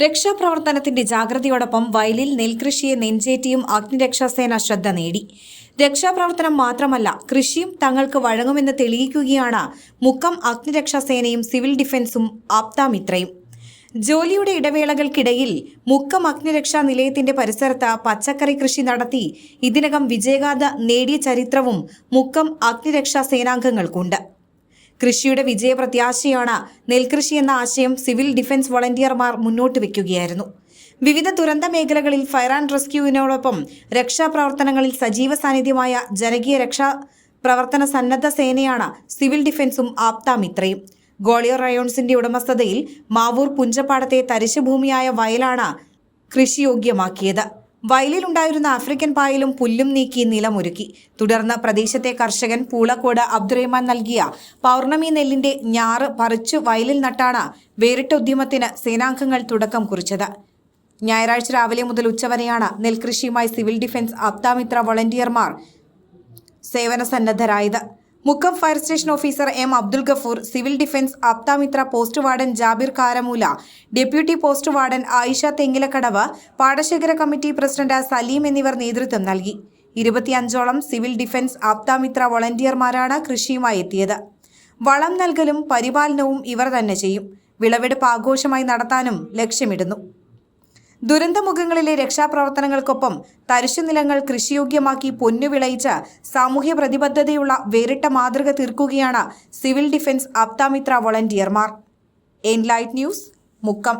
രക്ഷാപ്രവർത്തനത്തിന്റെ ജാഗ്രതയോടൊപ്പം വയലിൽ നെൽകൃഷിയെ നെഞ്ചേറ്റിയും അഗ്നിരക്ഷാസേന ശ്രദ്ധ നേടി. രക്ഷാപ്രവർത്തനം മാത്രമല്ല, കൃഷിയും തങ്ങൾക്ക് വഴങ്ങുമെന്ന് തെളിയിക്കുകയാണ് മുക്കം അഗ്നിരക്ഷാസേനയും സിവിൽ ഡിഫൻസും ആപ്താമിത്രയും. ജോലിയുടെ ഇടവേളകൾക്കിടയിൽ മുക്കം അഗ്നിരക്ഷാ നിലയത്തിന്റെ പരിസരത്ത് പച്ചക്കറി കൃഷി നടത്തി ഇതിനകം വിജയഗാഥ നേടിയ ചരിത്രവും മുക്കം അഗ്നിരക്ഷാ സേനാംഗങ്ങൾക്കുണ്ട്. കൃഷിയുടെ വിജയപ്രത്യാശയാണ് നെൽകൃഷി എന്ന ആശയം സിവിൽ ഡിഫൻസ് വോളണ്ടിയർമാർ മുന്നോട്ട് വയ്ക്കുകയായിരുന്നു. വിവിധ ദുരന്ത മേഖലകളിൽ ഫയർ ആൻഡ് റെസ്ക്യൂവിനോടൊപ്പം രക്ഷാപ്രവർത്തനങ്ങളിൽ സജീവ സാന്നിധ്യമായ ജനകീയ രക്ഷാ പ്രവർത്തന സന്നദ്ധ സേനയാണ് സിവിൽ ഡിഫൻസും ആപ്താമിത്രയും. ഗോളിയർ റയോൺസിന്റെ ഉടമസ്ഥതയിൽ മാവൂർ പുഞ്ചപ്പാടത്തെ തരിശുഭൂമിയായ വയലാണ് കൃഷിയോഗ്യമാക്കിയത്. വയലിലുണ്ടായിരുന്ന ആഫ്രിക്കൻ പായലും പുല്ലും നീക്കി നിലമൊരുക്കി. തുടർന്ന് പ്രദേശത്തെ കർഷകൻ പൂളക്കോട് അബ്ദുറഹ്മാൻ നൽകിയ പൗർണമി നെല്ലിന്റെ ഞാറ് പറിച്ചു വയലിൽ നട്ടാണ് വേറിട്ട ഉദ്യമത്തിന് സേനാംഗങ്ങൾ തുടക്കം കുറിച്ചത്. ഞായറാഴ്ച രാവിലെ മുതൽ ഉച്ചവരെയാണ് നെൽകൃഷിയുമായി സിവിൽ ഡിഫൻസ് ആപ്താമിത്ര വോളണ്ടിയർമാർ സേവന സന്നദ്ധരായത്. Mukkam fire station officer M Abdul Gafoor, civil defence Aapthamithra post warden Jabir Karamoola, deputy post warden Ayisha Thengilakkadavu, പാടശേഖര കമ്മിറ്റി പ്രസിഡന്റ് സലീം എന്നിവർ നേതൃത്വം നൽകി. 25ഓളം സിവിൽ ഡിഫൻസ് ആപ്താമിത്ര വോളണ്ടിയർമാരാണ് കൃഷിയുമായി എത്തിയത്. വളം നൽകലും പരിപാലനവും ഇവർ തന്നെ ചെയ്യും. വിളവെടുപ്പ് ആഘോഷമായി നടത്താനും ലക്ഷ്യമിടുന്നു. ദുരന്തമുഖങ്ങളിലെ രക്ഷാപ്രവർത്തനങ്ങൾക്കൊപ്പം തരിശുനിലങ്ങൾ കൃഷിയോഗ്യമാക്കി പൊന്നു വിളയിച്ച് സാമൂഹ്യ പ്രതിബദ്ധതയുള്ള വേറിട്ട മാതൃക തീർക്കുകയാണ് സിവിൽ ഡിഫൻസ് ആപ്താമിത്ര വോളണ്ടിയർമാർ. Enlight news, Mukkam.